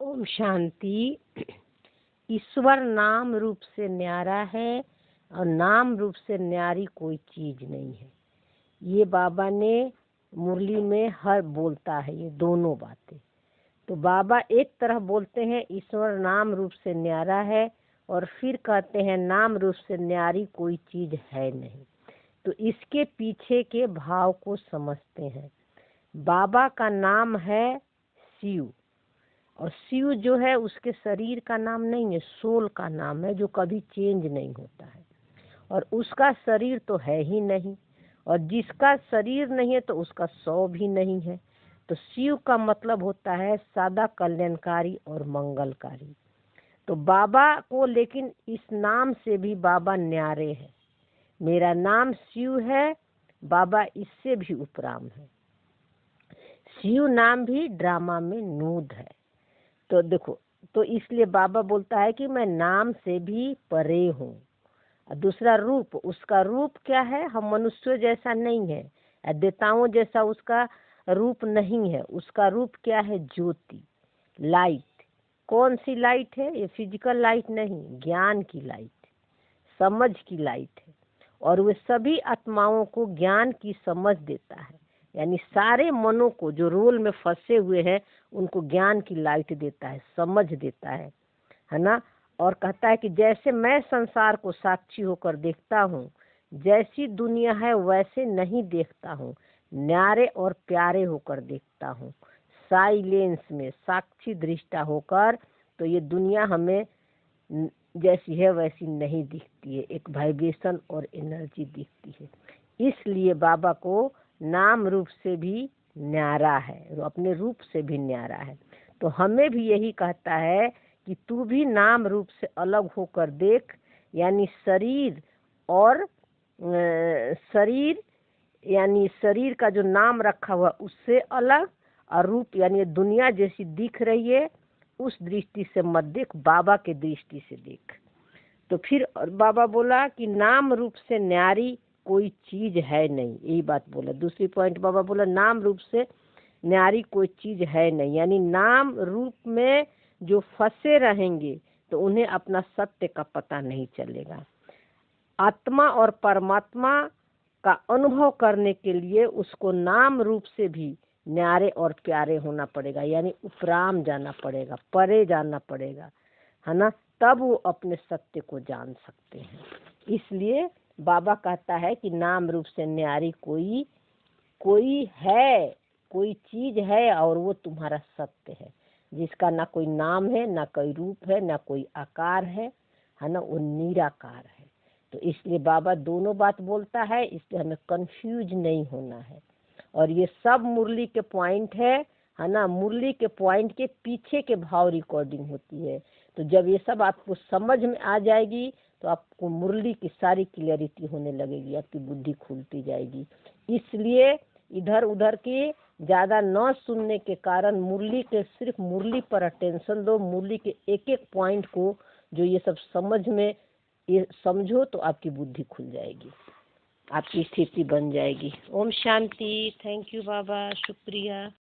ओम शांति। ईश्वर नाम रूप से न्यारा है और नाम रूप से न्यारी कोई चीज नहीं है। ये बाबा ने मुरली में हर बोलता है ये दोनों बातें। तो बाबा एक तरह बोलते हैं ईश्वर नाम रूप से न्यारा है और फिर कहते हैं नाम रूप से न्यारी कोई चीज है नहीं। तो इसके पीछे के भाव को समझते हैं। बाबा का नाम है शिव और शिव जो है उसके शरीर का नाम नहीं है, सोल का नाम है जो कभी चेंज नहीं होता है। और उसका शरीर तो है ही नहीं और जिसका शरीर नहीं है तो उसका सौ भी नहीं है। तो शिव का मतलब होता है सदा कल्याणकारी और मंगलकारी। तो बाबा को लेकिन इस नाम से भी बाबा न्यारे हैं। मेरा नाम शिव है, बाबा इससे भी उपराम है। शिव नाम भी ड्रामा में नूद है। तो देखो, तो इसलिए बाबा बोलता है कि मैं नाम से भी परे हूँ। दूसरा रूप, उसका रूप क्या है? हम मनुष्य जैसा नहीं है, देवताओं जैसा उसका रूप नहीं है। उसका रूप क्या है? ज्योति, लाइट। कौन सी लाइट है? ये फिजिकल लाइट नहीं, ज्ञान की लाइट, समझ की लाइट है। और वे सभी आत्माओं को ज्ञान की समझ देता है, यानी सारे मनों को जो रोल में फंसे हुए हैं उनको ज्ञान की लाइट देता है, समझ देता है ना। और कहता है कि जैसे मैं संसार को साक्षी होकर देखता हूँ, जैसी दुनिया है वैसे नहीं देखता हूँ, न्यारे और प्यारे होकर देखता हूँ, साइलेंस में साक्षी दृष्टा होकर। तो ये दुनिया हमें जैसी है वैसी नहीं दिखती है, एक वाइब्रेशन और एनर्जी दिखती है। इसलिए बाबा को नाम रूप से भी न्यारा है, अपने रूप से भी न्यारा है। तो हमें भी यही कहता है कि तू भी नाम रूप से अलग होकर देख, यानी शरीर और शरीर यानी शरीर का जो नाम रखा हुआ उससे अलग, और रूप यानी दुनिया जैसी दिख रही है उस दृष्टि से मत देख, बाबा के दृष्टि से देख। तो फिर बाबा बोला कि नाम रूप से न्यारी कोई चीज है नहीं, यही बात बोला। दूसरी पॉइंट बाबा बोला नाम रूप से न्यारी कोई चीज है नहीं, यानी नाम रूप में जो फंसे रहेंगे तो उन्हें अपना सत्य का पता नहीं चलेगा। आत्मा और परमात्मा का अनुभव करने के लिए उसको नाम रूप से भी न्यारे और प्यारे होना पड़ेगा, यानी उपराम जाना पड़ेगा, परे जाना पड़ेगा, है ना। तब वो अपने सत्य को जान सकते हैं। इसलिए बाबा कहता है कि नाम रूप से न्यारी कोई है, कोई चीज है और वो तुम्हारा सत्य है, जिसका ना कोई नाम है, ना कोई रूप है, ना कोई आकार है ना, वो निराकार है। तो इसलिए बाबा दोनों बात बोलता है, इसलिए हमें कंफ्यूज नहीं होना है। और ये सब मुरली के पॉइंट है ना। मुरली के पॉइंट के पीछे के भाव रिकॉर्डिंग होती है। तो जब ये सब आपको समझ में आ जाएगी तो आपको मुरली की सारी क्लियरिटी होने लगेगी, आपकी बुद्धि खुलती जाएगी। इसलिए इधर उधर की ज़्यादा न सुनने के कारण मुरली के सिर्फ मुरली पर अटेंशन दो, मुरली के एक एक पॉइंट को जो ये सब समझ में ये समझो तो आपकी बुद्धि खुल जाएगी, आपकी स्थिति बन जाएगी। ओम शांति। थैंक यू बाबा, शुक्रिया।